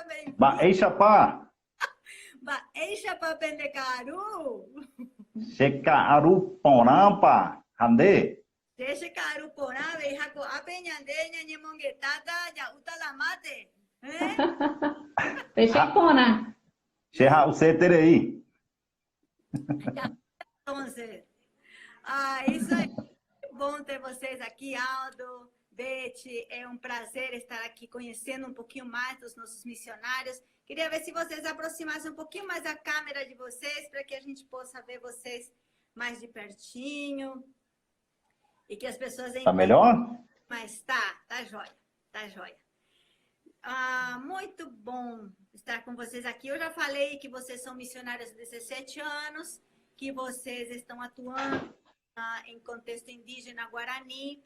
bem-vindo. Baeixapá. Baeixapá Pendecaru. Checaru Porampa. Ande. Deixa caru porá, veijaco, apenhandeña, ñemonguetada, ya utalamate. Peixepona. Xerra o aí. Entonces, isso aí. Bom ter vocês aqui, Aldo, Beth. É um prazer estar aqui conhecendo um pouquinho mais dos nossos missionários. Queria ver se vocês aproximassem um pouquinho mais a câmera de vocês, para que a gente possa ver vocês mais de pertinho. E que as pessoas entendam. Tá melhor? Mas tá jóia, tá jóia. Muito bom estar com vocês aqui. Eu já falei que vocês são missionários há 17 anos, que vocês estão atuando em contexto indígena Guarani,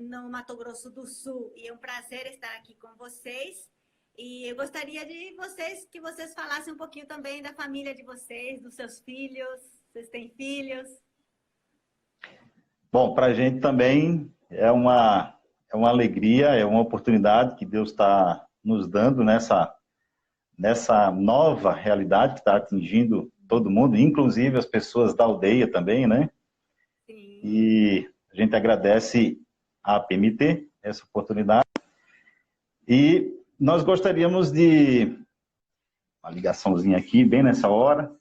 no Mato Grosso do Sul. E é um prazer estar aqui com vocês. E eu gostaria que vocês falassem um pouquinho também da família de vocês, dos seus filhos. Vocês têm filhos? Bom, para a gente também é uma alegria, é uma oportunidade que Deus está nos dando nessa nova realidade que está atingindo todo mundo, inclusive as pessoas da aldeia também, né? Sim. E a gente agradece à PMT essa oportunidade. E nós gostaríamos de... Uma ligaçãozinha aqui, bem nessa hora.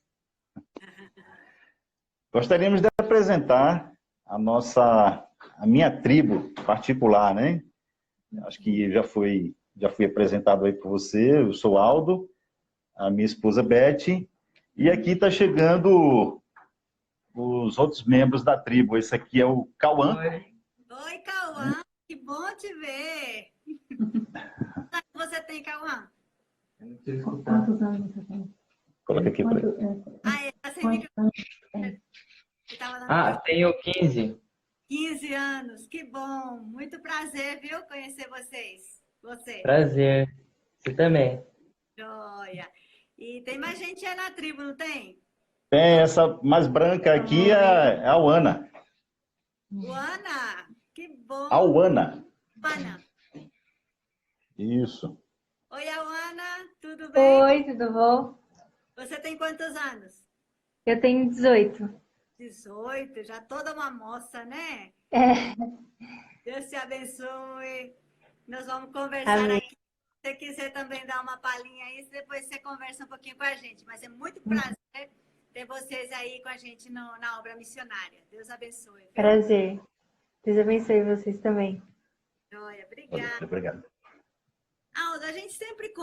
Gostaríamos de apresentar a minha tribo particular, né? Acho que já fui apresentado aí por você. Eu sou Aldo, a minha esposa Beth, e aqui está chegando os outros membros da tribo. Esse aqui é o Cauã. Oi, Cauã, que bom te ver. Quantos você tem, Cauã? Quantos anos você tem? Coloca aqui para ele. Sem microfone. Tenho 15. 15 anos, que bom. Muito prazer, viu, conhecer vocês. Você. Prazer. Você também. Joia. E tem mais gente aí na tribo, não tem? Tem essa mais branca aqui, é a Uana. Uana, que bom. A Uana. Ana. Isso. Oi, Ana, tudo bem? Oi, tudo bom? Você tem quantos anos? Eu tenho 18. 18, já toda uma moça, né? Deus te abençoe. Nós vamos conversar Amém. aqui. Se você quiser também dar uma palhinha aí, depois você conversa um pouquinho com a gente. Mas é muito prazer ter vocês aí com a gente na obra missionária. Deus abençoe. Viu? Prazer. Deus abençoe vocês também. Joia, obrigada. Obrigado. Aldo, a gente sempre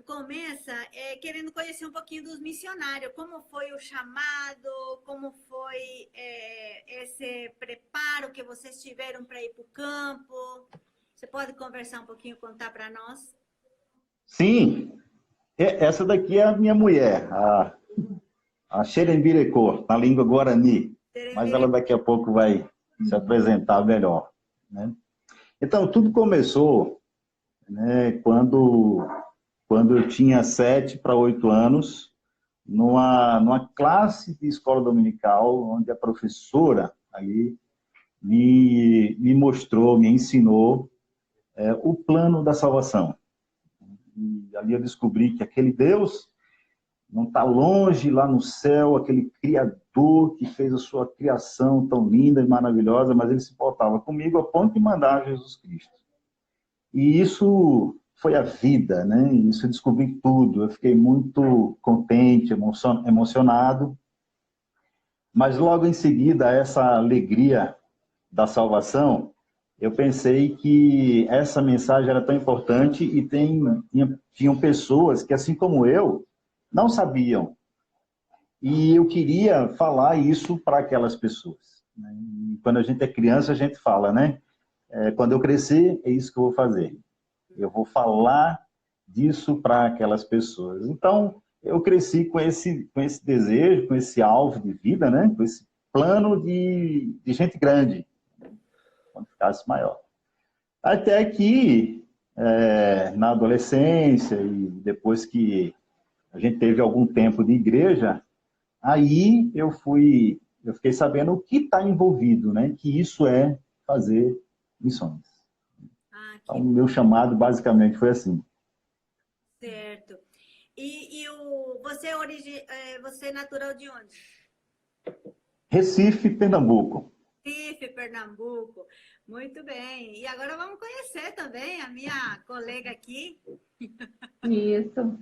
começa querendo conhecer um pouquinho dos missionários, como foi o chamado, como foi esse preparo que vocês tiveram para ir para o campo. Você pode conversar um pouquinho, contar para nós? Sim, essa daqui é a minha mulher, a Xerembirecô, na língua Guarani, mas ela daqui a pouco vai se apresentar melhor, né? Então, tudo começou... né, quando eu tinha 7 para 8 anos, numa classe de escola dominical, onde a professora ali me mostrou, me ensinou o plano da salvação. E ali eu descobri que aquele Deus não está longe lá no céu, aquele Criador que fez a sua criação tão linda e maravilhosa, mas ele se portava comigo a ponto de mandar Jesus Cristo. E isso foi a vida, né? Isso eu descobri tudo. Eu fiquei muito contente, emocionado. Mas logo em seguida, essa alegria da salvação, eu pensei que essa mensagem era tão importante e tinham pessoas que, assim como eu, não sabiam. E eu queria falar isso para aquelas pessoas, né? E quando a gente é criança, a gente fala, né? Quando eu crescer, é isso que eu vou fazer. Eu vou falar disso para aquelas pessoas. Então, eu cresci com esse desejo, com esse alvo de vida, né? Com esse plano de gente grande, quando ficasse maior. Até que, na adolescência e depois que a gente teve algum tempo de igreja, aí eu fiquei sabendo o que está envolvido, né? Que isso é fazer missões. Então, o meu chamado basicamente foi assim. Certo. Você é natural de onde? Recife, Pernambuco. Recife, Pernambuco. Muito bem. E agora vamos conhecer também a minha colega aqui. Isso.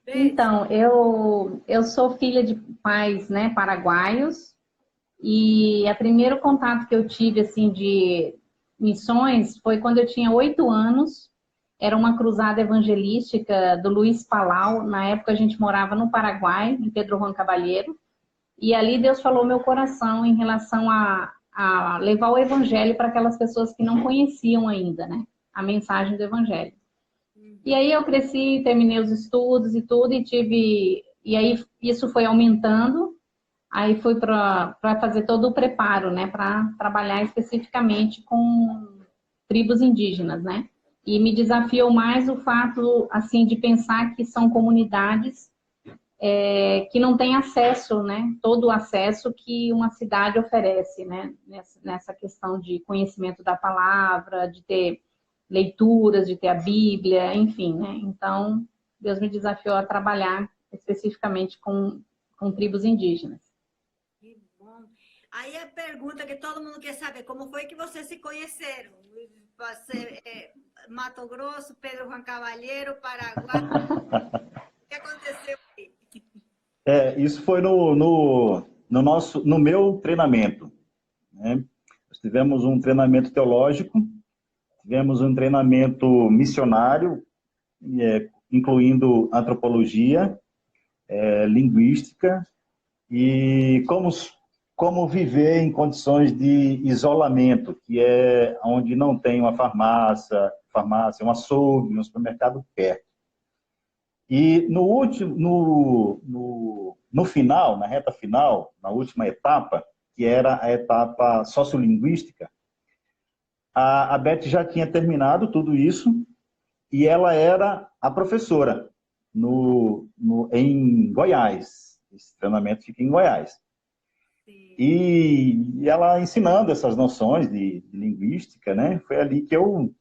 Beijo. Então, eu sou filha de pais, né, paraguaios, e o primeiro contato que eu tive, assim, de missões foi quando eu tinha 8 anos. Era uma cruzada evangelística do Luiz Palau. Na época a gente morava no Paraguai, em Pedro Juan Caballero, e ali Deus falou meu coração em relação a levar o evangelho para aquelas pessoas que não conheciam ainda, né, a mensagem do evangelho. E aí eu cresci, terminei os estudos e tudo, e aí isso foi aumentando. Aí fui para fazer todo o preparo, né, para trabalhar especificamente com tribos indígenas, né? E me desafiou mais o fato, assim, de pensar que são comunidades que não têm acesso, né, todo o acesso que uma cidade oferece, né, nessa questão de conhecimento da palavra, de ter leituras, de ter a Bíblia, enfim, né? Então, Deus me desafiou a trabalhar especificamente com tribos indígenas. Que bom. Aí a pergunta que todo mundo quer saber, como foi que vocês se conheceram? Você, Mato Grosso, Pedro Juan Caballero, Paraguai. O que aconteceu aí? Isso foi no meu treinamento, né? Nós tivemos um treinamento teológico, tivemos um treinamento missionário, incluindo antropologia, linguística e como viver em condições de isolamento, que é onde não tem uma farmácia, um açougue, um supermercado perto. E no final, na reta final, na última etapa, que era a etapa sociolinguística, a Beth já tinha terminado tudo isso e ela era a professora em Goiás. Esse treinamento fica em Goiás. Sim. E ela ensinando essas noções de linguística, né? Foi ali que eu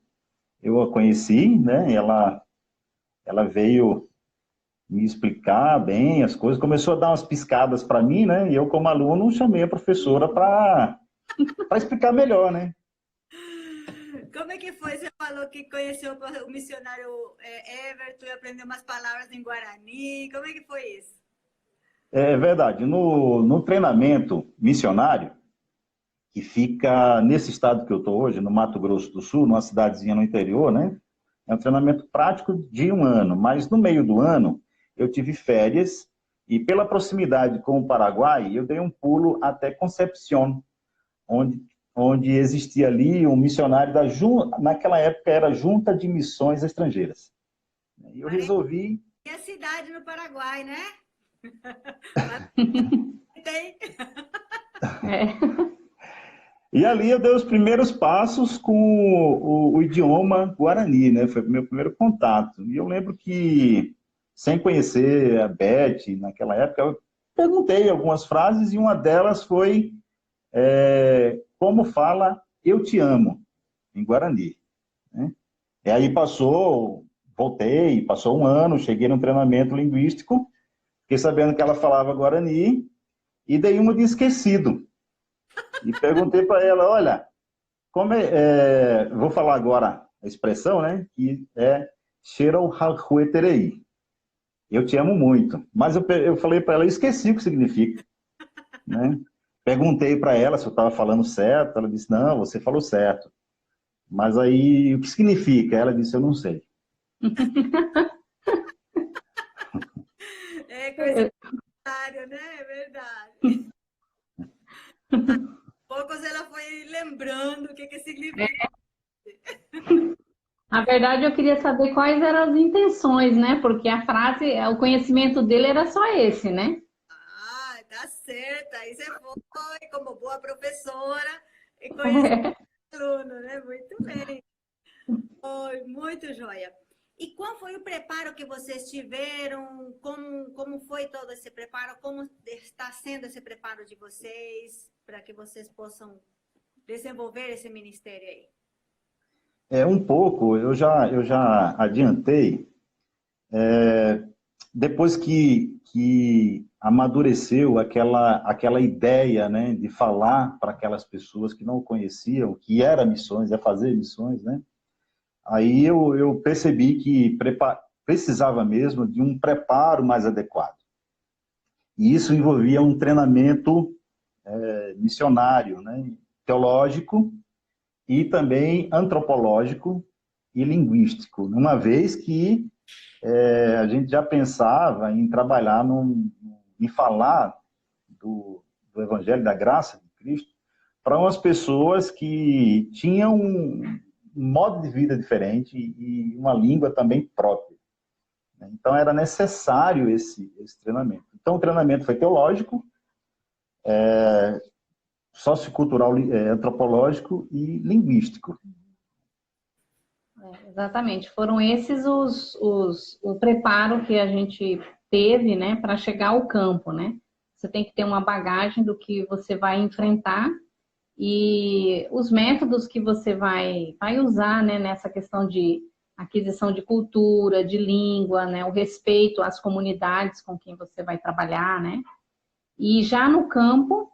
a conheci, né? Ela veio me explicar bem as coisas, começou a dar umas piscadas para mim, né? E eu, como aluno, chamei a professora para explicar melhor, né? Como é que foi? Você falou que conheceu o missionário Everton e aprendeu umas palavras em Guarani. Como é que foi isso? É verdade. No treinamento missionário, que fica nesse estado que eu estou hoje, no Mato Grosso do Sul, numa cidadezinha no interior, né? É um treinamento prático de 1 ano, mas no meio do ano eu tive férias e pela proximidade com o Paraguai, eu dei um pulo até Concepción, onde existia ali um missionário naquela época era Junta de Missões Estrangeiras. E eu resolvi... E a cidade no Paraguai, né? Tem. E ali eu dei os primeiros passos com o idioma guarani, né? Foi o meu primeiro contato. E eu lembro que, sem conhecer a Beth, naquela época, eu perguntei algumas frases e uma delas foi como fala eu te amo, em Guarani. Né? E aí voltei, passou 1 ano, cheguei no treinamento linguístico, fiquei sabendo que ela falava Guarani e dei uma de esquecido. E perguntei para ela, olha, vou falar agora a expressão, né? Que é Xerou Hahueterei. Eu te amo muito. Mas eu falei para ela, eu esqueci o que significa. Né? Perguntei para ela se eu estava falando certo. Ela disse, não, você falou certo. Mas aí, o que significa? Ela disse, eu não sei. É coisa contrária, né? É verdade. Poucos ela foi lembrando o que significa. Na verdade, eu queria saber quais eram as intenções, né? Porque a frase, o conhecimento dele era só esse, né? Ah, tá certa. Aí você foi como boa professora e conheceu o aluno, né? Muito bem. Foi muito joia. E qual foi o preparo que vocês tiveram? Como foi todo esse preparo? Como está sendo esse preparo de vocês para que vocês possam desenvolver esse ministério aí? Um pouco, eu já adiantei. depois que amadureceu aquela ideia, né, de falar para aquelas pessoas que não conheciam, que era missões, é fazer missões, né? Aí eu percebi que precisava mesmo de um preparo mais adequado. E isso envolvia um treinamento missionário, né, teológico e também antropológico e linguístico, uma vez que a gente já pensava em trabalhar em falar do Evangelho da Graça de Cristo para umas pessoas que tinham um modo de vida diferente e uma língua também própria. Então era necessário esse treinamento. Então o treinamento foi teológico, sociocultural, antropológico e linguístico. Exatamente, foram esses o preparo que a gente teve, né, para chegar ao campo, né? Você tem que ter uma bagagem do que você vai enfrentar e os métodos que você vai usar, né, nessa questão de aquisição de cultura, de língua, né, o respeito às comunidades com quem você vai trabalhar, né? E já no campo,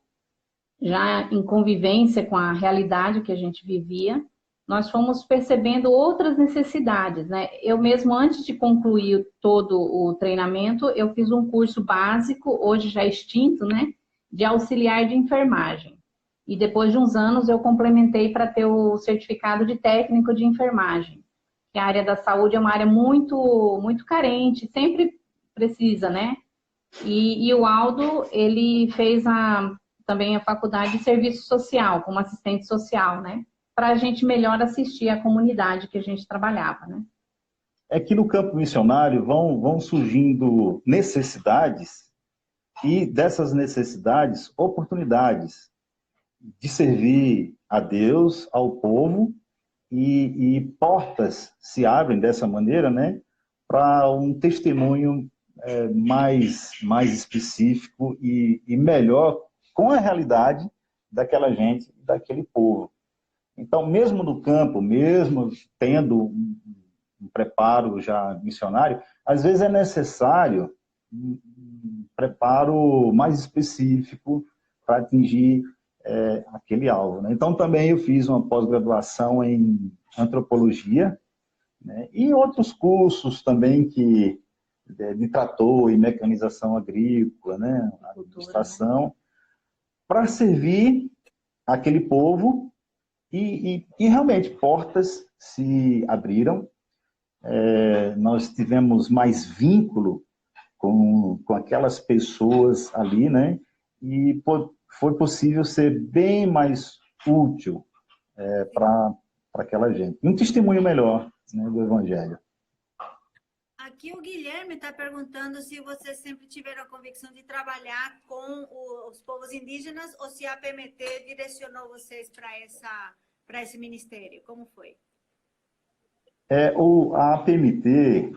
já em convivência com a realidade que a gente vivia, nós fomos percebendo outras necessidades, né? Eu mesmo, antes de concluir todo o treinamento, eu fiz um curso básico, hoje já extinto, né? De auxiliar de enfermagem. E depois de uns anos eu complementei para ter o certificado de técnico de enfermagem. Que a área da saúde é uma área muito, muito carente, sempre precisa, né? E o Aldo, ele fez também a faculdade de serviço social, como assistente social, né? Para a gente melhor assistir a comunidade que a gente trabalhava, né? É que no campo missionário vão surgindo necessidades e dessas necessidades, oportunidades de servir a Deus, ao povo e portas se abrem dessa maneira, né? Para um testemunho mais específico e melhor com a realidade daquela gente, daquele povo. Então, mesmo no campo, mesmo tendo um preparo já missionário, às vezes é necessário um preparo mais específico para atingir aquele alvo, né? Então, também eu fiz uma pós-graduação em antropologia, né? E outros cursos também de trator e mecanização agrícola, né? Administração, né? Para servir aquele povo. E realmente, portas se abriram, nós tivemos mais vínculo com aquelas pessoas ali, né? E foi possível ser bem mais útil para aquela gente. E um testemunho melhor, né, do Evangelho. Aqui o Guilherme está perguntando se vocês sempre tiveram a convicção de trabalhar com os povos indígenas ou se a PMT direcionou vocês para esse ministério. Como foi? A PMT,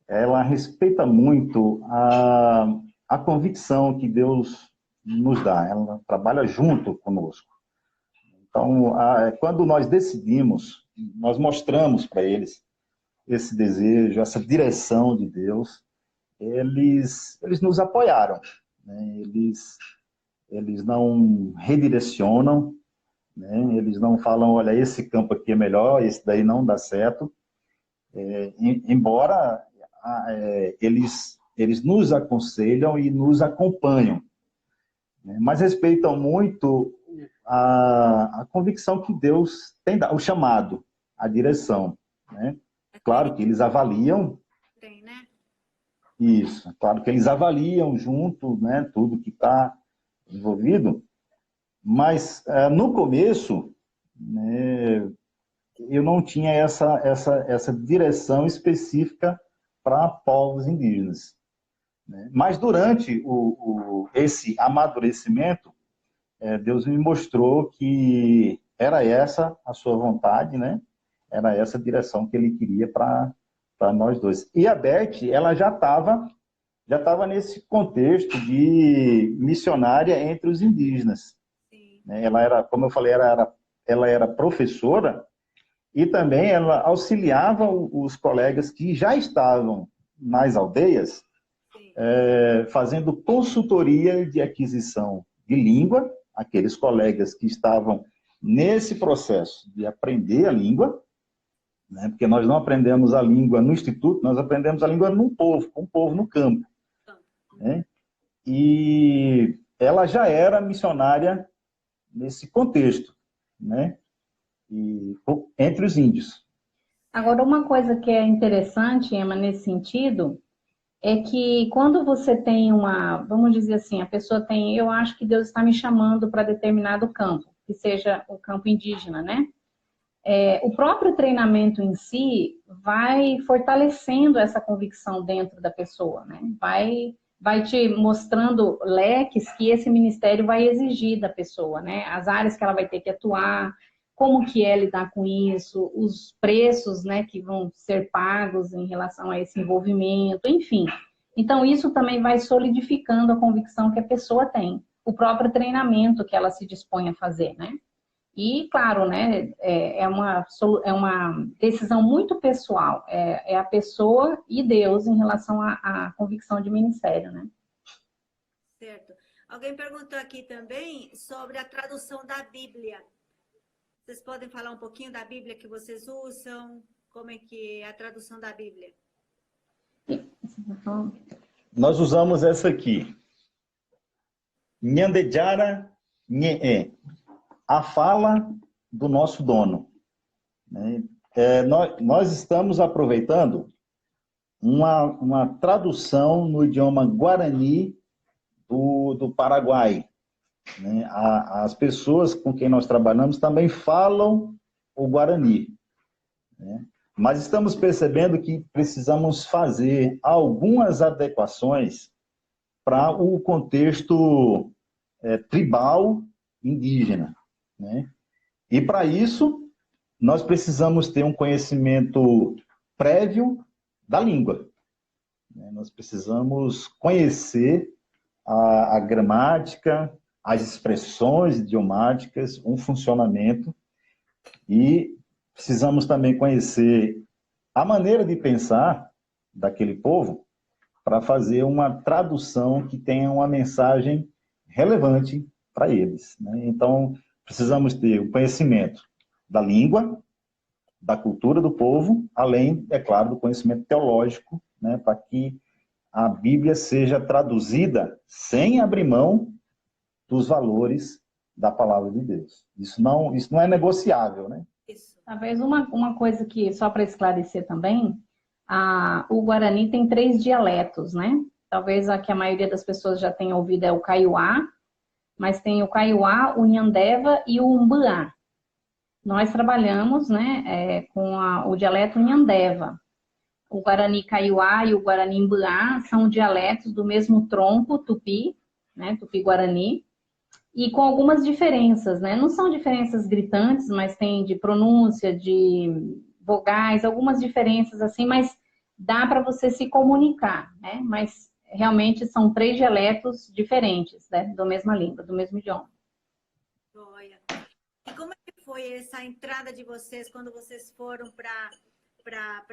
ela respeita muito a convicção que Deus nos dá. Ela trabalha junto conosco. Então, quando nós decidimos, nós mostramos para eles esse desejo, essa direção de Deus, eles nos apoiaram, né? Eles não redirecionam, né? Eles não falam, olha, esse campo aqui é melhor, esse daí não dá certo, embora eles nos aconselham e nos acompanham, né? Mas respeitam muito a convicção que Deus tem dado, o chamado, a direção, né? Claro que eles avaliam. Tem, né? Isso, claro que eles avaliam junto, né, tudo que está envolvido, mas no começo, né, eu não tinha essa direção específica para povos indígenas, né? Mas durante esse amadurecimento, Deus me mostrou que era essa a sua vontade, né? Era essa a direção que ele queria para nós dois. E a Beth, ela já estava nesse contexto de missionária entre os indígenas. Sim. Ela era, como eu falei, ela era professora e também ela auxiliava os colegas que já estavam nas aldeias, fazendo consultoria de aquisição de língua, aqueles colegas que estavam nesse processo de aprender a língua, né? Porque nós não aprendemos a língua no instituto, nós aprendemos a língua no povo, com o povo no campo. Né? E ela já era missionária nesse contexto, né? Entre os índios. Agora, uma coisa que é interessante, Emma, nesse sentido, é que quando você tem vamos dizer assim, a pessoa tem, eu acho que Deus está me chamando para determinado campo, que seja o campo indígena, né? O próprio treinamento em si vai fortalecendo essa convicção dentro da pessoa, né? Vai te mostrando leques que esse ministério vai exigir da pessoa, né? As áreas que ela vai ter que atuar, como que é lidar com isso, os preços, né, que vão ser pagos em relação a esse envolvimento, enfim. Então, isso também vai solidificando a convicção que a pessoa tem, o próprio treinamento que ela se dispõe a fazer, né? E, claro, né, é uma decisão muito pessoal, é a pessoa e Deus em relação à convicção de ministério, né? Certo. Alguém perguntou aqui também sobre a tradução da Bíblia. Vocês podem falar um pouquinho da Bíblia que vocês usam? Como é que é a tradução da Bíblia? Nós usamos essa aqui. Nyandejara Nye, a fala do nosso dono. Nós estamos aproveitando uma tradução no idioma guarani do Paraguai. As pessoas com quem nós trabalhamos também falam o Guarani. Mas estamos percebendo que precisamos fazer algumas adequações para o contexto tribal indígena. E para isso, nós precisamos ter um conhecimento prévio da língua. Nós precisamos conhecer a gramática, as expressões idiomáticas, um funcionamento, e precisamos também conhecer a maneira de pensar daquele povo para fazer uma tradução que tenha uma mensagem relevante para eles. Então, precisamos ter o conhecimento da língua, da cultura do povo, além, é claro, do conhecimento teológico, para que a Bíblia seja traduzida sem abrir mão dos valores da palavra de Deus. Isso não é negociável, né? Isso. Talvez uma coisa que, só para esclarecer também, o Guarani tem 3 dialetos, né? Talvez a que a maioria das pessoas já tenha ouvido é o Kaiowá, mas tem o Kaiowá, o Nhandeva e o Umbuá. Nós trabalhamos, né, com o dialeto Nhandeva. O Guarani Kaiowá e o Guarani Umbuá são dialetos do mesmo tronco tupi, né, tupi-guarani, e com algumas diferenças, né? Não são diferenças gritantes, mas tem de pronúncia, de vogais, algumas diferenças assim, mas dá para você se comunicar, né? Mas realmente são 3 dialetos diferentes, né? Da mesma língua, do mesmo idioma. Olha. E como é que foi essa entrada de vocês quando vocês foram para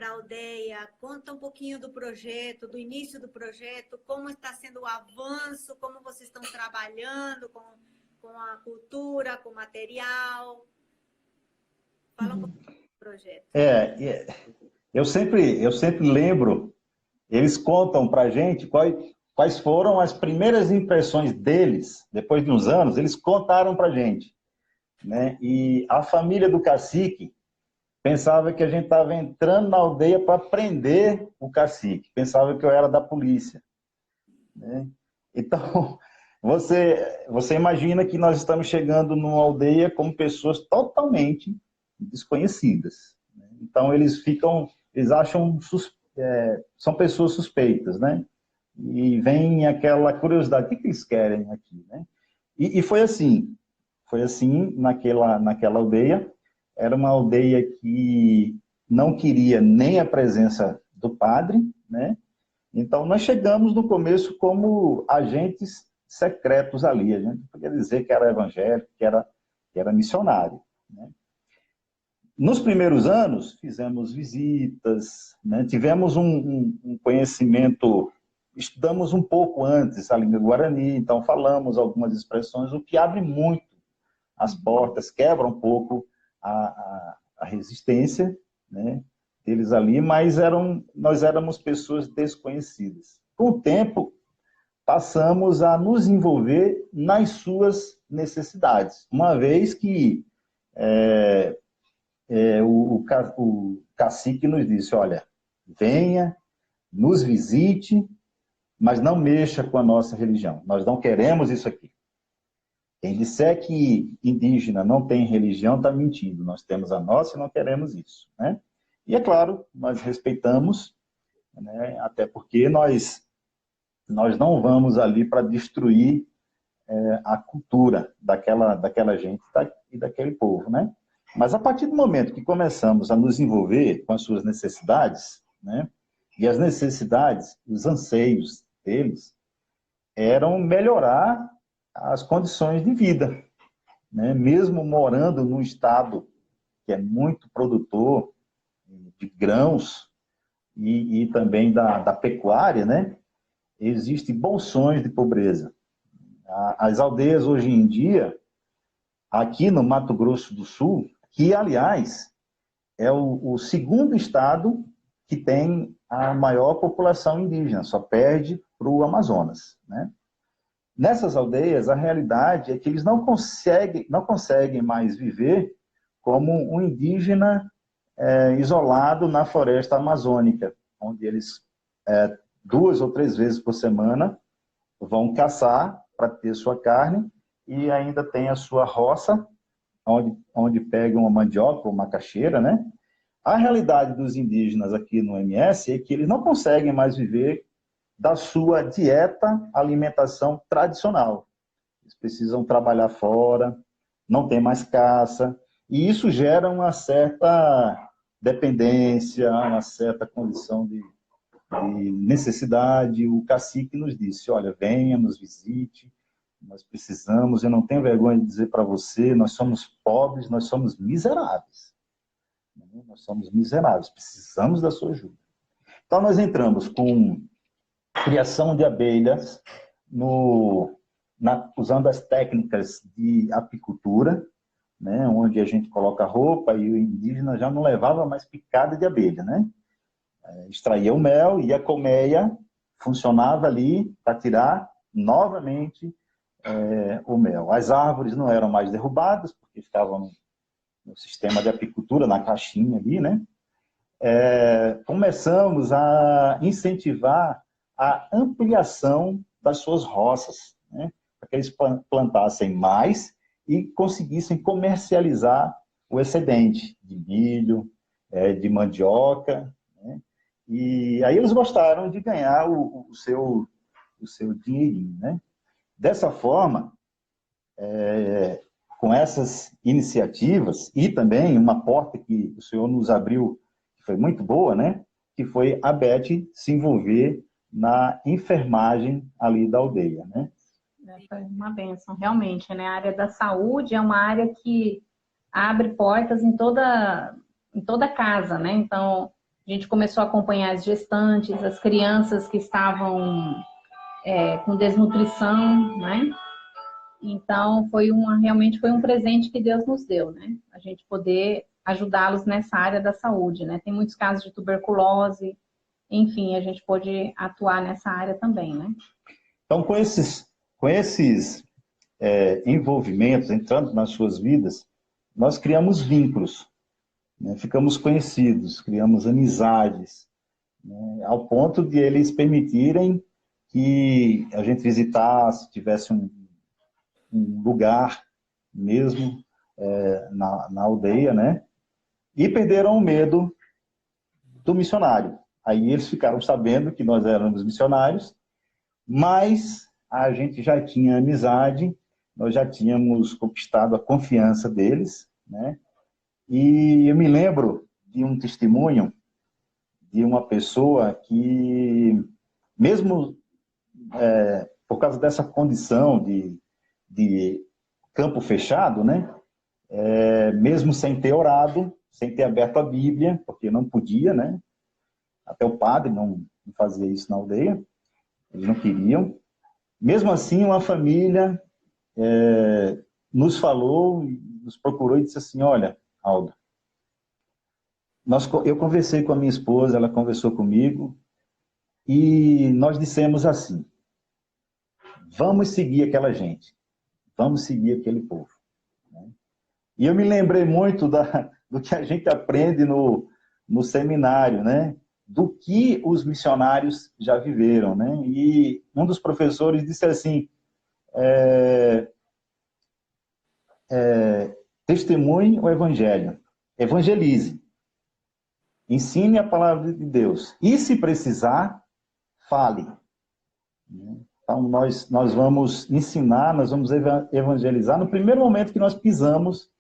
a aldeia? Conta um pouquinho do projeto, do início do projeto, como está sendo o avanço, como vocês estão trabalhando com a cultura, com o material. Fala um pouquinho do projeto. Eu sempre lembro, eles contam para a gente quais foram as primeiras impressões deles, depois de uns anos, eles contaram para a gente. E a família do cacique pensava que a gente estava entrando na aldeia para prender o cacique, pensava que eu era da polícia. Então, você imagina que nós estamos chegando numa aldeia com pessoas totalmente desconhecidas. Então, eles acham, são pessoas suspeitas, né? E vem aquela curiosidade, o que eles querem aqui, né? E foi assim naquela aldeia. Era uma aldeia que não queria nem a presença do padre, né? Então, nós chegamos no começo como agentes secretos ali. A gente podia dizer que era evangélico, que era missionário, né? nos primeiros anos, fizemos visitas, né? Tivemos um conhecimento, estudamos um pouco antes a língua guarani, então falamos algumas expressões, o que abre muito as portas, quebra um pouco a resistência, né, deles ali, mas nós éramos pessoas desconhecidas. Com o tempo, passamos a nos envolver nas suas necessidades, uma vez que o cacique nos disse, olha, venha, nos visite, mas não mexa com a nossa religião, nós não queremos isso aqui. Quem disser que indígena não tem religião está mentindo. Nós temos a nossa e não queremos isso, né? E é claro, nós respeitamos, né? Até porque nós não vamos ali para destruir a cultura daquela gente e daquele povo, né? Mas a partir do momento que começamos a nos envolver com as suas necessidades, né? E as necessidades, os anseios deles eram melhorar as condições de vida, né? Mesmo morando num estado que é muito produtor de grãos e também da pecuária, né? Existem bolsões de pobreza. As aldeias hoje em dia, aqui no Mato Grosso do Sul, que aliás é o segundo estado que tem a maior população indígena, só perde para o Amazonas, né? Nessas aldeias, a realidade é que eles não conseguem mais viver como um indígena isolado na floresta amazônica, onde eles 2 ou 3 vezes por semana vão caçar para ter sua carne e ainda tem a sua roça, onde pegam uma mandioca ou macaxeira, né? A realidade dos indígenas aqui no MS é que eles não conseguem mais viver da sua dieta, alimentação tradicional. Eles precisam trabalhar fora, não tem mais caça, e isso gera uma certa dependência, uma certa condição de necessidade. O cacique nos disse, olha, venha, nos visite, nós precisamos, eu não tenho vergonha de dizer para você, nós somos pobres, nós somos miseráveis. Nós somos miseráveis, precisamos da sua ajuda. Então nós entramos com criação de abelhas, usando as técnicas de apicultura, né, onde a gente coloca roupa e o indígena já não levava mais picada de abelha, né? Extraía o mel e a colmeia funcionava ali para tirar novamente o mel. As árvores não eram mais derrubadas, porque estavam no sistema de apicultura, na caixinha ali, né? Começamos a incentivar a ampliação das suas roças, né? Para que eles plantassem mais e conseguissem comercializar o excedente de milho, de mandioca, né? E aí eles gostaram de ganhar o seu dinheirinho, né? Dessa forma, com essas iniciativas e também uma porta que o senhor nos abriu, que foi muito boa, né? Que foi a Beth se envolver na enfermagem ali da aldeia, né? Foi uma bênção, realmente, né? A área da saúde é uma área que abre portas em toda casa, né? Então, a gente começou a acompanhar as gestantes, as crianças que estavam com desnutrição, né? Então, realmente foi um presente que Deus nos deu, né? A gente poder ajudá-los nessa área da saúde, né? Tem muitos casos de tuberculose, enfim, a gente pode atuar nessa área também, né? Então, com esses envolvimentos, entrando nas suas vidas, nós criamos vínculos, né? Ficamos conhecidos, criamos amizades, né? Ao ponto de eles permitirem que a gente visitasse, tivesse um lugar mesmo na aldeia, né? E perderam o medo do missionário. Aí eles ficaram sabendo que nós éramos missionários, mas a gente já tinha amizade, nós já tínhamos conquistado a confiança deles, né? E eu me lembro de um testemunho de uma pessoa que, mesmo por causa dessa condição de campo fechado, né? Mesmo sem ter orado, sem ter aberto a Bíblia, porque não podia, né? Até o padre não fazia isso na aldeia, eles não queriam. Mesmo assim, uma família nos falou, nos procurou e disse assim, olha, Aldo, eu conversei com a minha esposa, ela conversou comigo, e nós dissemos assim, vamos seguir aquela gente, vamos seguir aquele povo. E eu me lembrei muito do que a gente aprende no seminário, né? Do que os missionários já viveram, né? E um dos professores disse assim, testemunhe o evangelho, evangelize, ensine a palavra de Deus, e se precisar, fale. Então, nós vamos ensinar, nós vamos evangelizar no primeiro momento que nós pisamos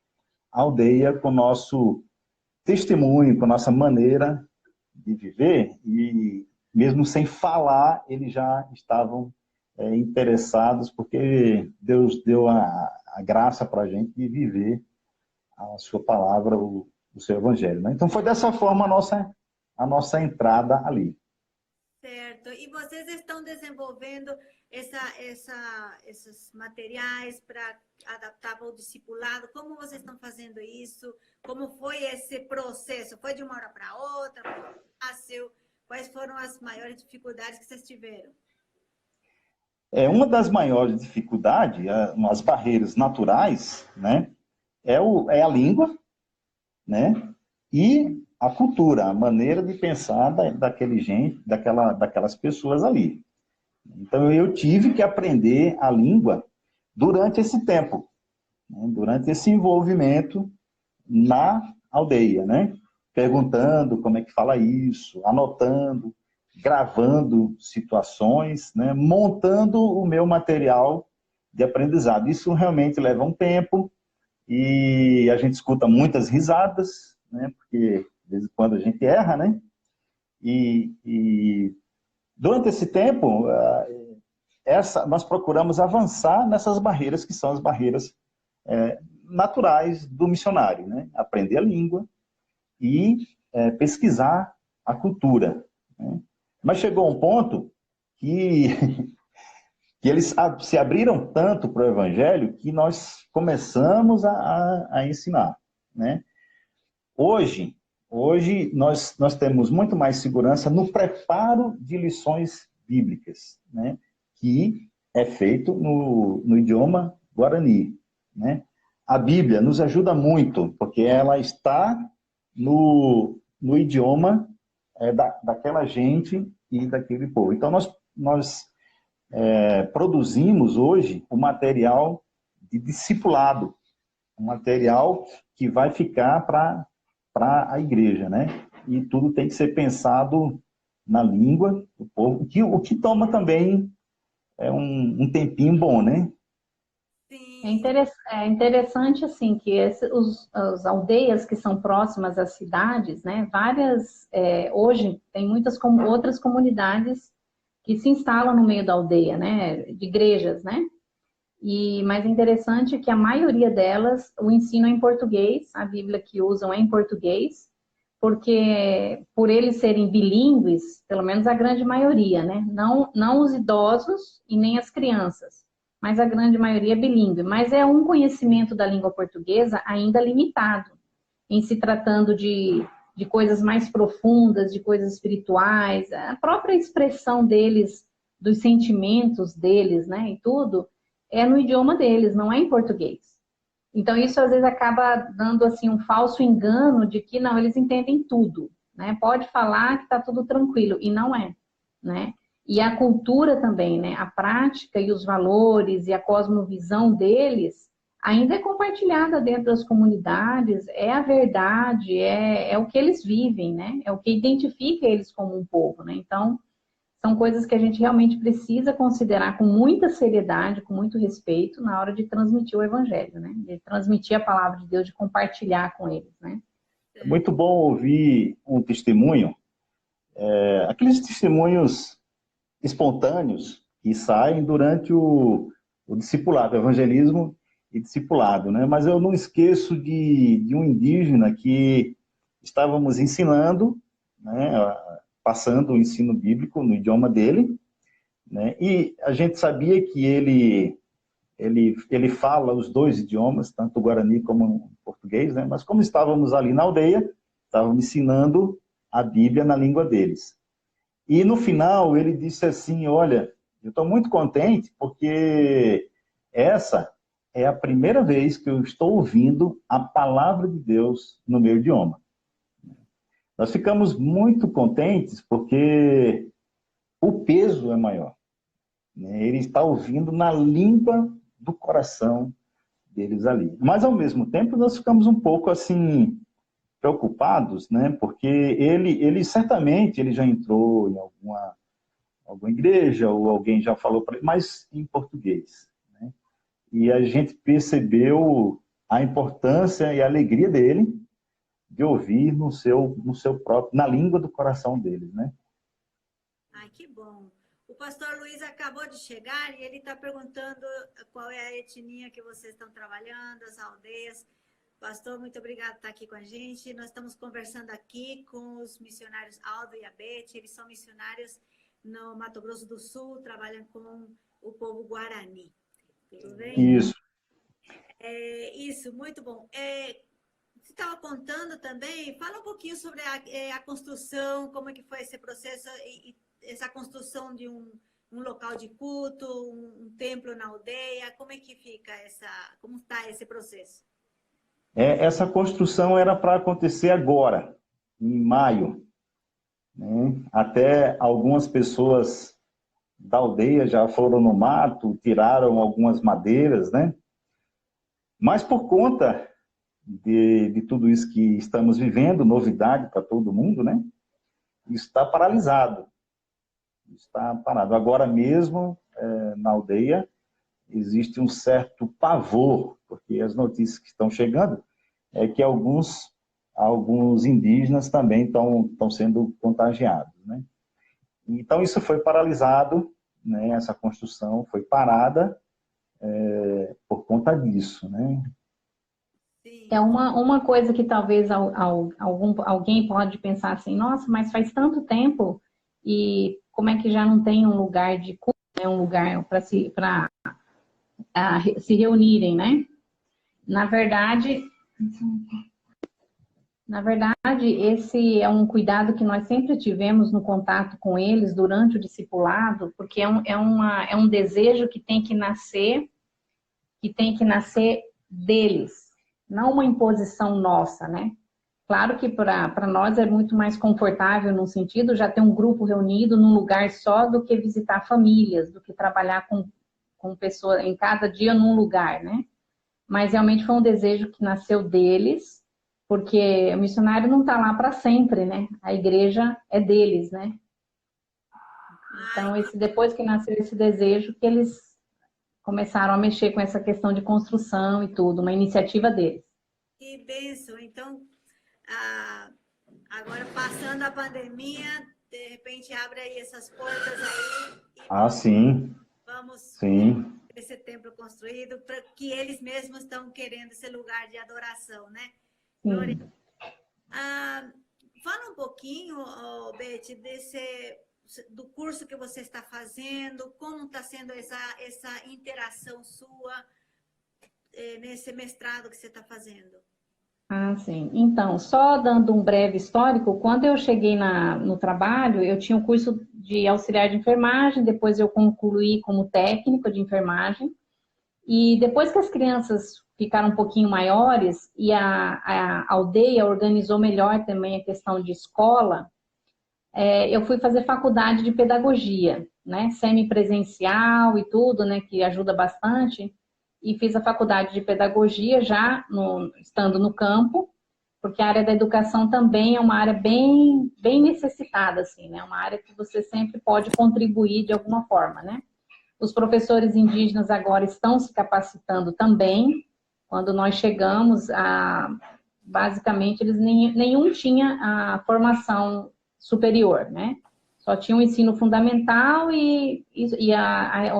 a aldeia com o nosso testemunho, com a nossa maneira de viver, e mesmo sem falar, eles já estavam interessados, porque Deus deu a graça para a gente de viver a sua palavra, o seu evangelho. Né? Então, foi dessa forma a nossa entrada ali. Certo. E vocês estão desenvolvendo esses materiais para adaptar para o discipulado? Como vocês estão fazendo isso? Como foi esse processo? Foi de uma hora para outra? Foi fácil? Quais foram as maiores dificuldades que vocês tiveram? Uma das maiores dificuldades, as barreiras naturais, né, é a língua, né, e a cultura, a maneira de pensar daquelas pessoas ali. Então, eu tive que aprender a língua durante esse tempo, né, durante esse envolvimento na aldeia, né? Perguntando como é que fala isso, anotando, gravando situações, né? Montando o meu material de aprendizado. Isso realmente leva um tempo e a gente escuta muitas risadas, né? Porque de vez em quando a gente erra, né? E durante esse tempo, nós procuramos avançar nessas barreiras que são as barreiras naturais do missionário, né? Aprender a língua e pesquisar a cultura. Né? Mas chegou um ponto que eles se abriram tanto para o evangelho que nós começamos a ensinar. Né? Hoje nós temos muito mais segurança no preparo de lições bíblicas, né? Que é feito no idioma guarani. Né? A Bíblia nos ajuda muito, porque ela está no idioma daquela gente e daquele povo. Então, nós produzimos hoje um material de discipulado, um material que vai ficar para a igreja, né? E tudo tem que ser pensado na língua do povo, o que toma também um tempinho bom, né? É interessante, assim, que as aldeias que são próximas às cidades, né, várias, hoje tem muitas outras comunidades que se instalam no meio da aldeia, né, de igrejas, né, mas é interessante que a maioria delas, o ensino é em português, a Bíblia que usam é em português, porque por eles serem bilíngues, pelo menos a grande maioria, né, não os idosos e nem as crianças, mas a grande maioria é bilíngue. Mas é um conhecimento da língua portuguesa ainda limitado, em se tratando de coisas mais profundas, de coisas espirituais, a própria expressão deles, dos sentimentos deles, né, e tudo, é no idioma deles, não é em português. Então, isso às vezes acaba dando assim um falso engano de que, não, eles entendem tudo, né, pode falar que está tudo tranquilo, e não é, né. E a cultura também, né? A prática e os valores e a cosmovisão deles ainda é compartilhada dentro das comunidades, é a verdade, é o que eles vivem, né? É o que identifica eles como um povo, né? Então, são coisas que a gente realmente precisa considerar com muita seriedade, com muito respeito, na hora de transmitir o evangelho, né? De transmitir a palavra de Deus, de compartilhar com eles, né? É muito bom ouvir um testemunho, aqueles testemunhos espontâneos que saem durante o discipulado, evangelismo e discipulado, né? Mas eu não esqueço de um indígena que estávamos ensinando, né, passando o ensino bíblico no idioma dele, né, e a gente sabia que ele fala os dois idiomas, tanto o guarani como o português, né, mas como estávamos ali na aldeia, estávamos ensinando a Bíblia na língua deles. E no final ele disse assim, olha, eu estou muito contente porque essa é a primeira vez que eu estou ouvindo a palavra de Deus no meu idioma. Nós ficamos muito contentes porque o peso é maior, né? Ele está ouvindo na língua do coração deles ali. Mas, ao mesmo tempo, nós ficamos um pouco, assim, preocupados, né? Porque ele certamente ele já entrou em alguma igreja, ou alguém já falou para ele, mas em português, né? E a gente percebeu a importância e a alegria dele de ouvir no seu próprio, na língua do coração deles, né? Ai, que bom. O pastor Luiz acabou de chegar e ele está perguntando qual é a etnia que vocês estão trabalhando, as aldeias. Pastor, muito obrigado por estar aqui com a gente. Nós estamos conversando aqui com os missionários Aldo e Abete. Eles são missionários no Mato Grosso do Sul, trabalham com o povo Guarani. Tudo bem? Isso. Isso, muito bom. Você estava contando também, fala um pouquinho sobre a construção, como é que foi esse processo, e essa construção de um local de culto, um templo na aldeia, como é que fica como está esse processo? Essa construção era para acontecer agora, em maio, né? Até algumas pessoas da aldeia já foram no mato, tiraram algumas madeiras, né? Mas por conta de tudo isso que estamos vivendo, novidade para todo mundo, né? Está paralisado. Está parado. Agora mesmo, na aldeia, existe um certo pavor, porque as notícias que estão chegando é que alguns indígenas também estão sendo contagiados, né? Então, isso foi paralisado, né? Essa construção foi parada por conta disso, né? É uma coisa que talvez alguém pode pensar assim, nossa, mas faz tanto tempo e como é que já não tem um lugar de culto, né? Um lugar para se reunirem, né? Na verdade, esse é um cuidado que nós sempre tivemos no contato com eles durante o discipulado, porque é um desejo que tem que nascer deles, não uma imposição nossa, né? Claro que para nós é muito mais confortável no sentido já ter um grupo reunido num lugar só do que visitar famílias, do que trabalhar com pessoas em cada dia num lugar, né? Mas realmente foi um desejo que nasceu deles, porque o missionário não está lá para sempre, né? A igreja é deles, né? Então, depois que nasceu esse desejo, que eles começaram a mexer com essa questão de construção e tudo, uma iniciativa deles. Que bênção! Então, agora passando a pandemia, de repente abre aí essas portas aí. Sim. Vamos Sim. esse templo construído, para que eles mesmos estão querendo esse lugar de adoração, né? Fala um pouquinho, Beth, do curso que você está fazendo, como está sendo essa interação sua nesse mestrado que você está fazendo. Sim. Então, só dando um breve histórico, quando eu cheguei no trabalho, eu tinha um curso de auxiliar de enfermagem, depois eu concluí como técnico de enfermagem, e depois que as crianças ficaram um pouquinho maiores e a aldeia organizou melhor também a questão de escola, eu fui fazer faculdade de pedagogia, né, semipresencial e tudo, né, que ajuda bastante, e fiz a faculdade de pedagogia já estando no campo, porque a área da educação também é uma área bem necessitada, assim, né, uma área que você sempre pode contribuir de alguma forma, né. Os professores indígenas agora estão se capacitando também. Quando nós chegamos, basicamente, nenhum tinha a formação superior, né? Só tinha o ensino fundamental e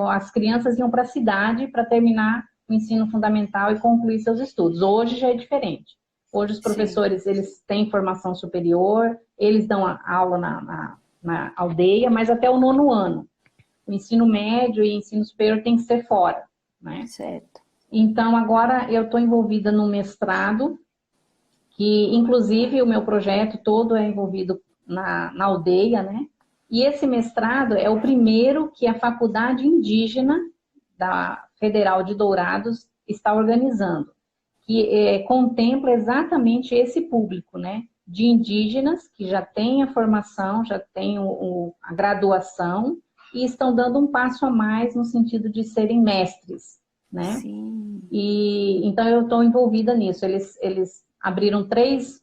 as crianças iam para a cidade para terminar o ensino fundamental e concluir seus estudos. Hoje já é diferente. Hoje os professores, eles têm formação superior, eles dão a aula na aldeia, mas até o 9º ano. O ensino médio e ensino superior tem que ser fora, né? Certo. Então, agora eu estou envolvida no mestrado, que inclusive o meu projeto todo é envolvido na aldeia, né? E esse mestrado é o primeiro que a Faculdade Indígena da Federal de Dourados está organizando, que contempla exatamente esse público, né? De indígenas que já têm a formação, já têm a graduação e estão dando um passo a mais no sentido de serem mestres, né? Sim. E então eu estou envolvida nisso. Eles abriram 3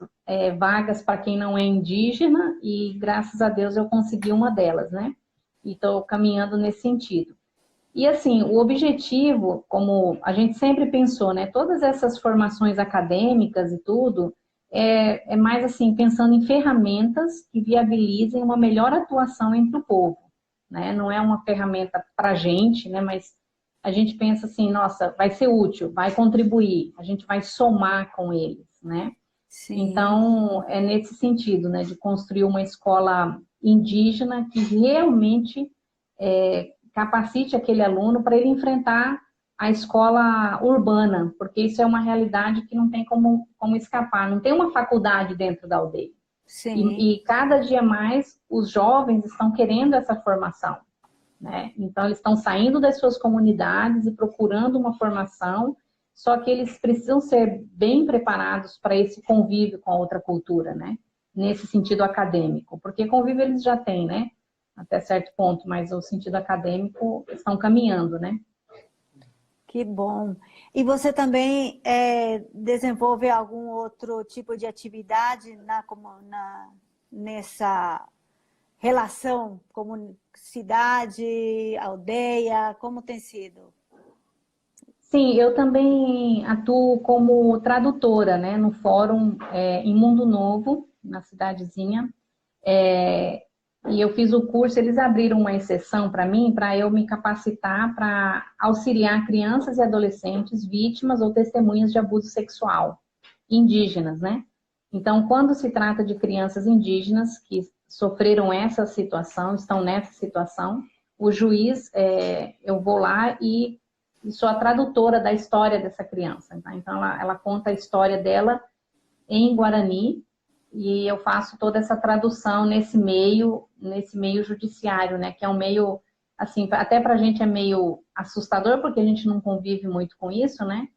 vagas para quem não é indígena e graças a Deus eu consegui uma delas, né? E estou caminhando nesse sentido. E assim, o objetivo, como a gente sempre pensou, né? Todas essas formações acadêmicas e tudo, é mais assim, pensando em ferramentas que viabilizem uma melhor atuação entre o povo, né? Não é uma ferramenta para a gente, né? Mas a gente pensa assim, nossa, vai ser útil, vai contribuir, a gente vai somar com eles, né? Sim. Então, é nesse sentido, né? De construir uma escola indígena que realmente capacite aquele aluno para ele enfrentar a escola urbana, porque isso é uma realidade que não tem como escapar, não tem uma faculdade dentro da aldeia. Sim. E cada dia mais os jovens estão querendo essa formação, né? Então, eles estão saindo das suas comunidades e procurando uma formação, só que eles precisam ser bem preparados para esse convívio com a outra cultura, né? Nesse sentido acadêmico, porque convívio eles já têm, né? Até certo ponto, mas o sentido acadêmico estão caminhando, né? Que bom. E você também desenvolve algum outro tipo de atividade nessa relação como cidade, aldeia? Como tem sido? Sim, eu também atuo como tradutora, né? No fórum em Mundo Novo, na cidadezinha. E eu fiz o curso, eles abriram uma exceção para mim, para eu me capacitar para auxiliar crianças e adolescentes vítimas ou testemunhas de abuso sexual, indígenas, né? Então, quando se trata de crianças indígenas que sofreram essa situação, estão nessa situação, o juiz, eu vou lá e sou a tradutora da história dessa criança. Tá? Então, ela conta a história dela em Guarani, e eu faço toda essa tradução nesse meio judiciário, né? Que é um meio, assim, até pra gente é meio assustador, porque a gente não convive muito com isso, né?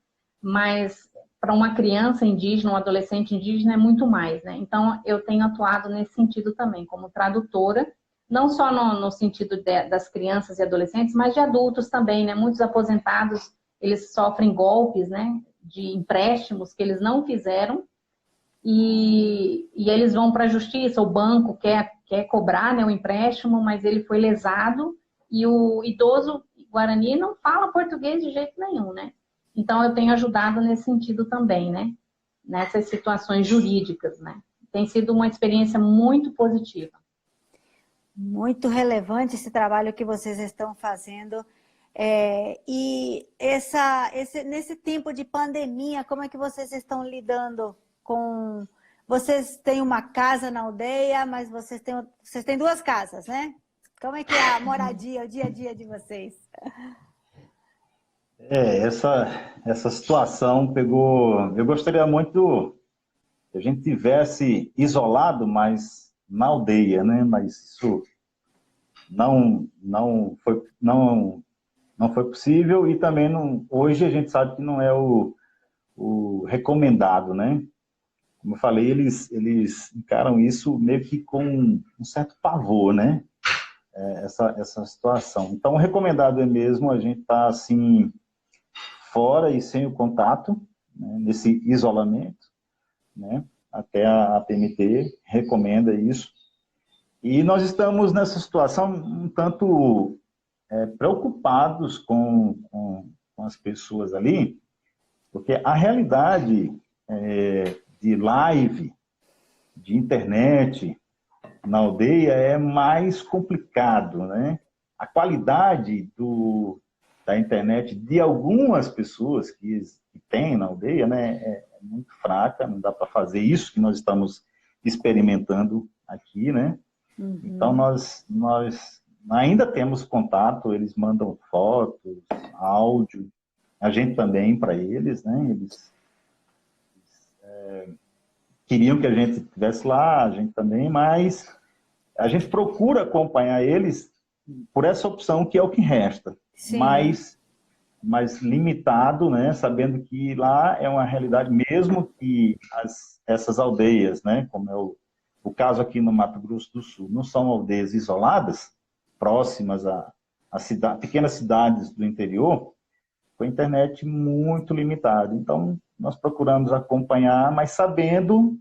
Mas para uma criança indígena, um adolescente indígena é muito mais, né? Então, eu tenho atuado nesse sentido também, como tradutora, não só no sentido das crianças e adolescentes, mas de adultos também, né? Muitos aposentados, eles sofrem golpes, né? De empréstimos que eles não fizeram, e eles vão para a justiça, o banco quer cobrar, né, o empréstimo, mas ele foi lesado e o idoso Guarani não fala português de jeito nenhum, né? Então eu tenho ajudado nesse sentido também, né? Nessas situações jurídicas, né? Tem sido uma experiência muito positiva. Muito relevante esse trabalho que vocês estão fazendo. E nesse tempo de pandemia, como é que vocês estão lidando com... Vocês têm uma casa na aldeia, mas vocês têm 2 casas, né? Como é que é a moradia, o dia a dia de vocês? Essa situação pegou... Eu gostaria muito que a gente tivesse isolado, mas na aldeia, né? Mas isso não foi possível e também hoje a gente sabe que não é o recomendado, né? Como eu falei, eles encaram isso meio que com um certo pavor, né? Essa situação. Então, o recomendado é mesmo a gente estar assim, fora e sem o contato, né? Nesse isolamento, né? Até a PMT recomenda isso. E nós estamos nessa situação um tanto preocupados com as pessoas ali, porque a realidade de live, de internet na aldeia é mais complicado, né? A qualidade da internet de algumas pessoas que tem na aldeia, né, é muito fraca, não dá para fazer isso que nós estamos experimentando aqui, né? Então, nós ainda temos contato, eles mandam fotos, áudio, a gente também para eles, né? Eles queriam que a gente estivesse lá, a gente também, mas a gente procura acompanhar eles por essa opção que é o que resta, mais limitado, né? Sabendo que lá é uma realidade mesmo que essas aldeias, né? Como é o caso aqui no Mato Grosso do Sul, não são aldeias isoladas, próximas a pequenas cidades do interior, com a internet muito limitada. Então, nós procuramos acompanhar, mas sabendo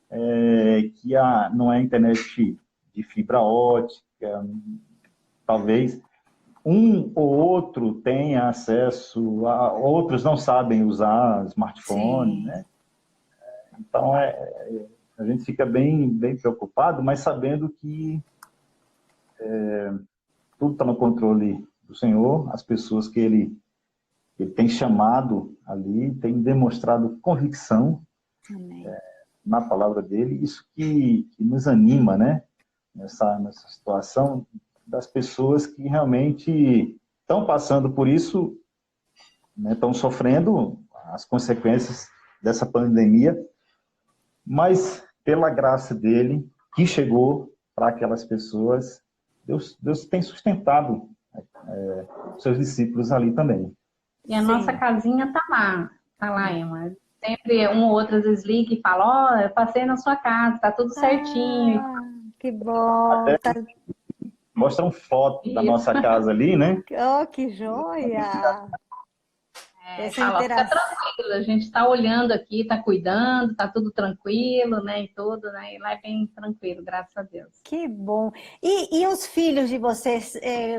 que não é internet de fibra ótica, talvez um ou outro tenha acesso, outros não sabem usar smartphone, né? Então, a gente fica bem preocupado, mas sabendo que tudo está no controle do Senhor, as pessoas que Ele tem chamado ali, tem demonstrado convicção na palavra dele, isso que nos anima, né? Nessa situação das pessoas que realmente estão passando por isso, né? Estão sofrendo as consequências dessa pandemia, mas pela graça dele, que chegou para aquelas pessoas, Deus tem sustentado seus discípulos ali também. E a nossa casinha tá lá, Emma. Sempre um ou outro às vezes liga e fala, eu passei na sua casa, tá tudo certinho. Que bom. Mostram foto da nossa casa ali, né? Oh, que joia! Fala, fica tranquilo, a gente tá olhando aqui, tá cuidando, tá tudo tranquilo, né, e tudo, né, e lá é bem tranquilo, graças a Deus. Que bom. E os filhos de vocês,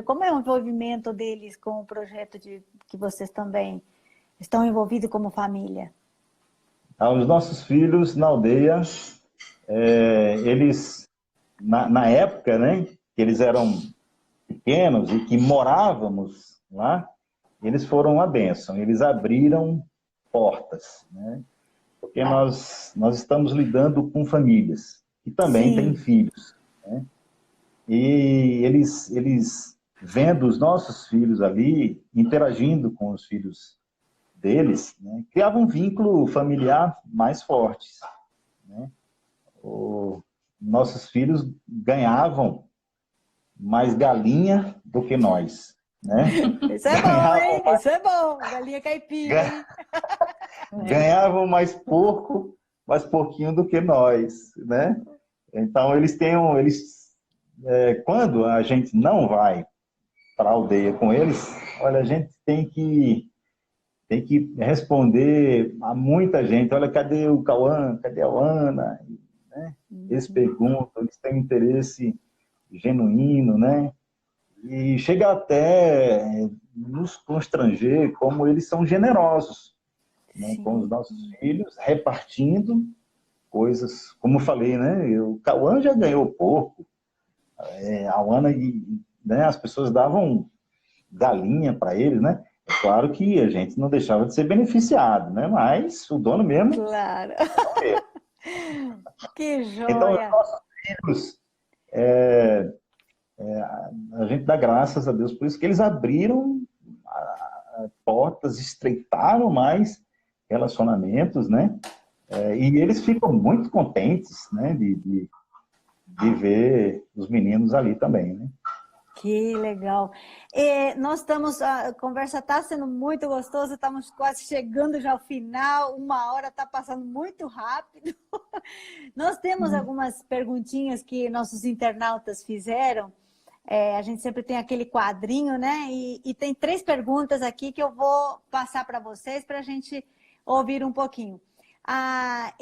como é o envolvimento deles com o projeto que vocês também estão envolvidos como família? Os nossos filhos na aldeia, eles, na época, né, que eles eram pequenos e que morávamos lá, eles foram uma bênção, eles abriram portas, né? Porque nós estamos lidando com famílias que também têm filhos, né? E eles vendo os nossos filhos ali, interagindo com os filhos deles, né, criavam um vínculo familiar mais forte, né? Nossos filhos ganhavam mais galinha do que nós, né? Isso é bom, hein? Isso é bom. Galinha caipira, hein? Ganhavam mais porquinho do que nós, né? Então, quando a gente não vai para a aldeia com eles, olha, a gente tem que responder a muita gente. Olha, cadê o Cauã? Cadê a Ana? Né? Eles perguntam, eles têm um interesse genuíno, né? E chega até nos constranger como eles são generosos, né, com os nossos filhos, repartindo coisas, como eu falei, né? O Cauã já ganhou pouco, a Ana, né, as pessoas davam galinha para eles, né? É claro que a gente não deixava de ser beneficiado, né? Mas o dono mesmo... Claro. Que joia! Então, os nossos filhos... a gente dá graças a Deus por isso, que eles abriram portas, estreitaram mais relacionamentos, né? E eles ficam muito contentes, né? De ver os meninos ali também, né? Que legal. Nós estamos, a conversa está sendo muito gostosa, estamos quase chegando já ao final, 1 hora está passando muito rápido. Nós temos algumas perguntinhas que nossos internautas fizeram. A gente sempre tem aquele quadrinho, né? E tem 3 perguntas aqui que eu vou passar para vocês para a gente ouvir um pouquinho. A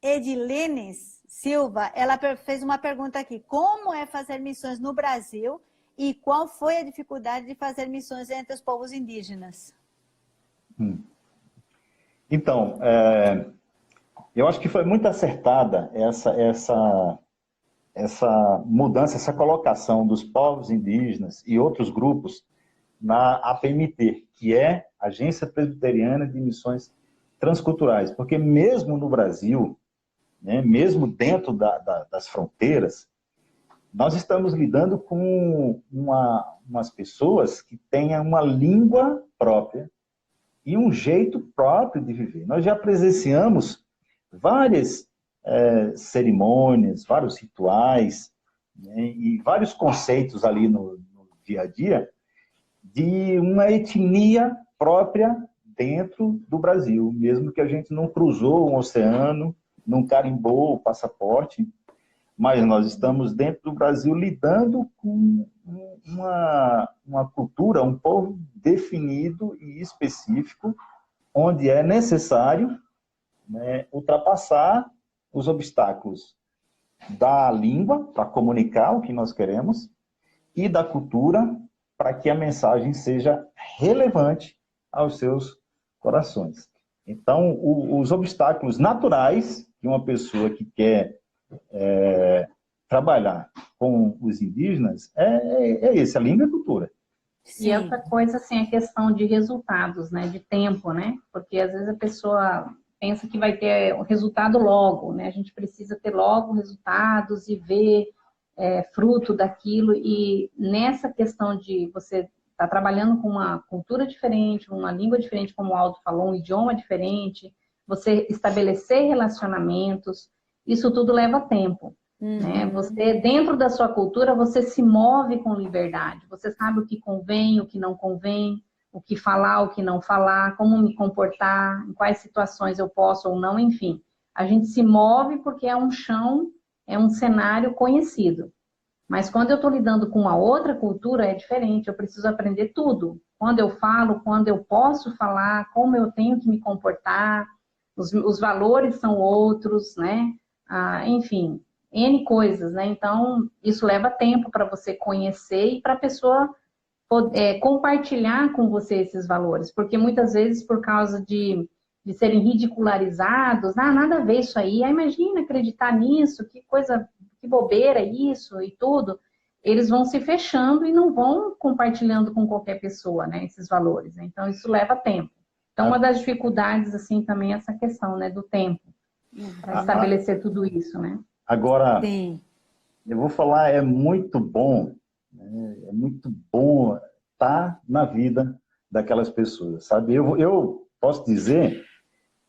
Edilenes Silva, ela fez uma pergunta aqui. Como é fazer missões no Brasil e qual foi a dificuldade de fazer missões entre os povos indígenas? Então, eu acho que foi muito acertada essa mudança, essa colocação dos povos indígenas e outros grupos na APMT, que é Agência Presbiteriana de Missões transculturais, porque mesmo no Brasil, né, mesmo dentro das fronteiras, nós estamos lidando com umas pessoas que têm uma língua própria e um jeito próprio de viver. Nós já presenciamos várias cerimônias, vários rituais, né, e vários conceitos ali no dia a dia de uma etnia própria dentro do Brasil, mesmo que a gente não cruzou um oceano, não carimbou o passaporte, mas nós estamos dentro do Brasil lidando com uma cultura, um povo definido e específico, onde é necessário, né, ultrapassar os obstáculos da língua, para comunicar o que nós queremos, e da cultura, para que a mensagem seja relevante aos seus corações. Então, os obstáculos naturais que uma pessoa que quer trabalhar com os indígenas é esse, a língua e a cultura. Sim. E outra coisa, assim, a questão de resultados, né, de tempo, né, porque às vezes a pessoa pensa que vai ter o resultado logo, né, a gente precisa ter logo resultados e ver fruto daquilo, e nessa questão de você estar trabalhando com uma cultura diferente, uma língua diferente, como o Aldo falou, um idioma diferente, você estabelecer relacionamentos, isso tudo leva tempo. Né? Você, dentro da sua cultura, você se move com liberdade. Você sabe o que convém, o que não convém, o que falar, o que não falar, como me comportar, em quais situações eu posso ou não, enfim. A gente se move porque é um chão, é um cenário conhecido. Mas quando eu estou lidando com uma outra cultura, é diferente. Eu preciso aprender tudo. Quando eu falo, quando eu posso falar, como eu tenho que me comportar, os valores são outros, né? Enfim, N coisas, né? Então, isso leva tempo para você conhecer e para a pessoa compartilhar com você esses valores. Porque muitas vezes, por causa de serem ridicularizados, nada a ver isso aí, imagina acreditar nisso, que coisa, que bobeira isso e tudo, eles vão se fechando e não vão compartilhando com qualquer pessoa, né, esses valores. Né? Então, isso leva tempo. Então, uma das dificuldades, assim, também é essa questão, né, do tempo, para estabelecer tudo isso, né? Agora, Sim. eu vou falar, é muito bom, né? É muito bom estar na vida daquelas pessoas, sabe? Eu posso dizer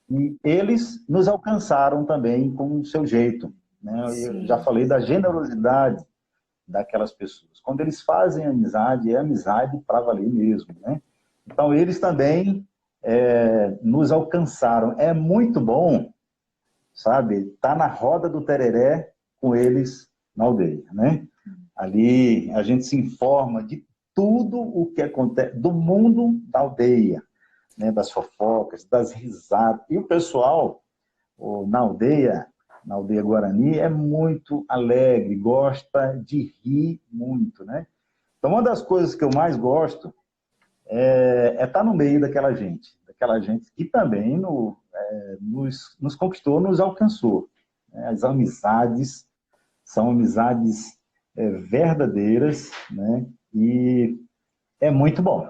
que eles nos alcançaram também com o seu jeito, né? Eu já falei da generosidade daquelas pessoas. Quando eles fazem amizade, é amizade para valer mesmo, né? Então, eles também nos alcançaram. É muito bom, sabe, tá na roda do tereré com eles na aldeia, né? Ali a gente se informa de tudo o que acontece, do mundo da aldeia, né? Das fofocas, das risadas. E o pessoal na aldeia Guarani, é muito alegre, gosta de rir muito, né? Então, uma das coisas que eu mais gosto é estar no meio daquela gente que também nos conquistou, nos alcançou. As amizades são amizades verdadeiras, né? E é muito bom.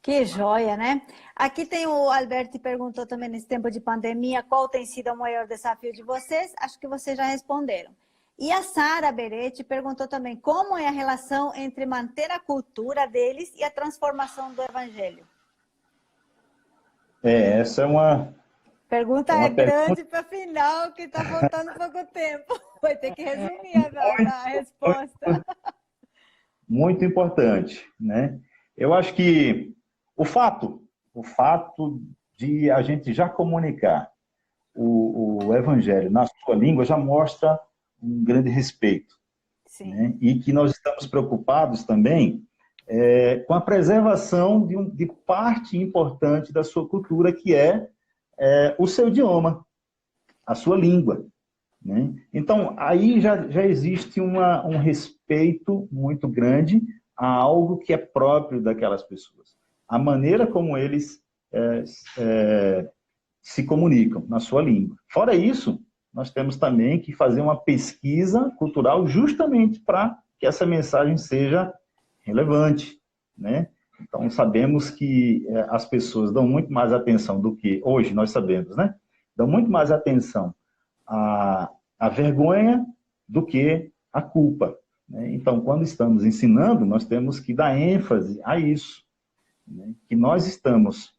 Que joia, né? Aqui tem o Alberto que perguntou também nesse tempo de pandemia qual tem sido o maior desafio de vocês. Acho que vocês já responderam. E a Sara Beretti perguntou também como é a relação entre manter a cultura deles e a transformação do evangelho. Essa é uma... Pergunta grande para final, que está faltando pouco tempo. Vai ter que resumir agora a resposta. Muito importante, né? Eu acho que o fato de a gente já comunicar o evangelho na sua língua já mostra um grande respeito. Sim. Né? E que nós estamos preocupados também com a preservação de parte importante da sua cultura, que é o seu idioma, a sua língua. Né? Então, aí já existe um respeito muito grande a algo que é próprio daquelas pessoas. A maneira como eles se comunicam na sua língua. Fora isso, nós temos também que fazer uma pesquisa cultural justamente para que essa mensagem seja relevante, né? Então, sabemos que as pessoas dão muito mais atenção do que, hoje nós sabemos, né? Dão muito mais atenção à vergonha do que à culpa, né? Então, quando estamos ensinando, nós temos que dar ênfase a isso, né? Que nós estamos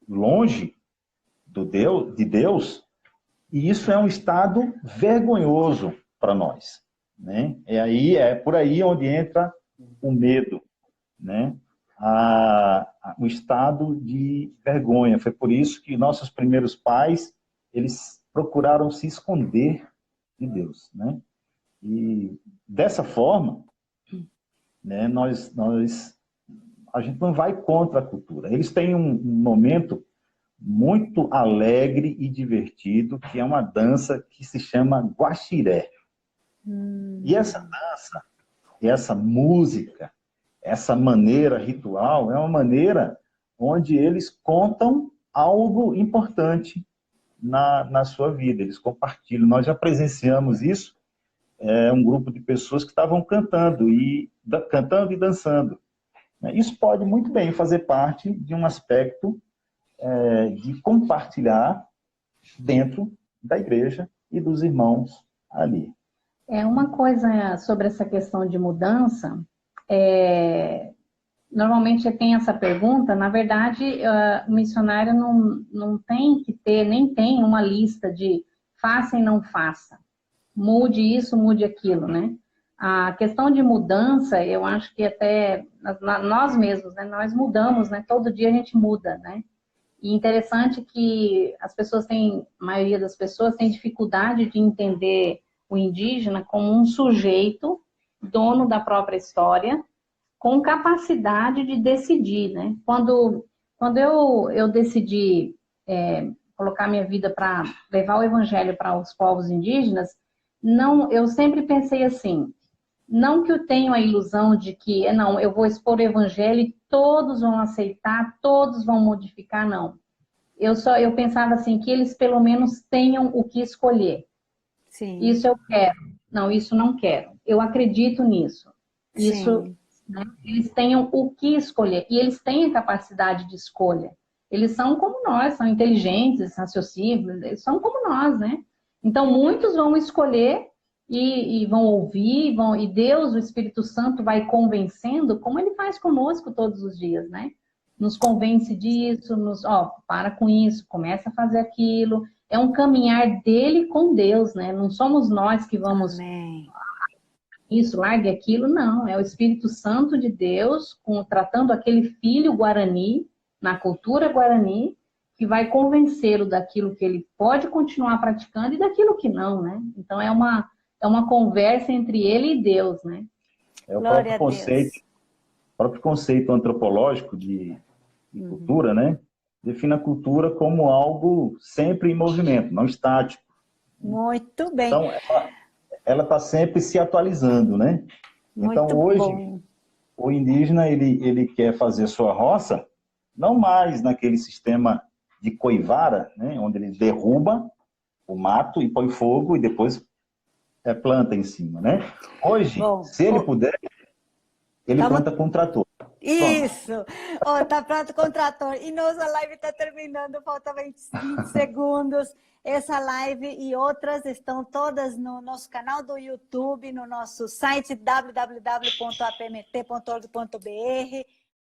longe de Deus, e isso é um estado vergonhoso para nós, né? É por aí onde entra o medo, né? O estado de vergonha. Foi por isso que nossos primeiros pais, eles procuraram se esconder de Deus, né? E dessa forma, né, a gente não vai contra a cultura. Eles têm um momento muito alegre e divertido, que é uma dança que se chama guaxiré. E essa dança, essa música, essa maneira ritual, é uma maneira onde eles contam algo importante na sua vida, eles compartilham. Nós já presenciamos isso, um grupo de pessoas que estavam cantando e dançando. Isso pode muito bem fazer parte de um aspecto de compartilhar dentro da igreja e dos irmãos ali. Uma coisa sobre essa questão de mudança, normalmente tem essa pergunta, na verdade, o missionário não tem que ter, nem tem uma lista de faça e não faça, mude isso, mude aquilo, né? A questão de mudança, eu acho que até nós mesmos, né, nós mudamos, né? Todo dia a gente muda, né? E interessante que a maioria das pessoas tem dificuldade de entender o indígena como um sujeito, dono da própria história, com capacidade de decidir, né? Quando eu decidi colocar minha vida para levar o evangelho para os povos indígenas, eu sempre pensei assim, não que eu tenha a ilusão de que, eu vou expor o evangelho e todos vão aceitar, todos vão modificar, não. Eu pensava assim, que eles pelo menos tenham o que escolher. Sim. Isso eu quero. Não, isso não quero. Eu acredito nisso. Isso, Sim. né, eles tenham o que escolher. E eles têm a capacidade de escolha. Eles são como nós, são inteligentes, raciocínios, eles são como nós, né? Então, muitos vão escolher e vão ouvir, e Deus, o Espírito Santo, vai convencendo, como ele faz conosco todos os dias, né? Nos convence disso, para com isso, começa a fazer aquilo. É um caminhar dele com Deus, né? Não somos nós que vamos... Amém. Isso, largue aquilo, não. É o Espírito Santo de Deus, tratando aquele filho guarani, na cultura guarani, que vai convencê-lo daquilo que ele pode continuar praticando e daquilo que não, né? Então, é uma conversa entre ele e Deus, né? O próprio conceito antropológico de cultura, né? Define a cultura como algo sempre em movimento, não estático. Muito bem. Então, ela está sempre se atualizando, né? Então, hoje, o indígena, ele quer fazer sua roça, não mais naquele sistema de coivara, né? Onde ele derruba o mato e põe fogo e depois planta em cima, né? Hoje, se ele puder, ele planta com trator. Isso! Tá pronto com o trator. E nossa live está terminando, falta 20 segundos. Essa live e outras estão todas no nosso canal do YouTube, no nosso site www.apmt.org.br.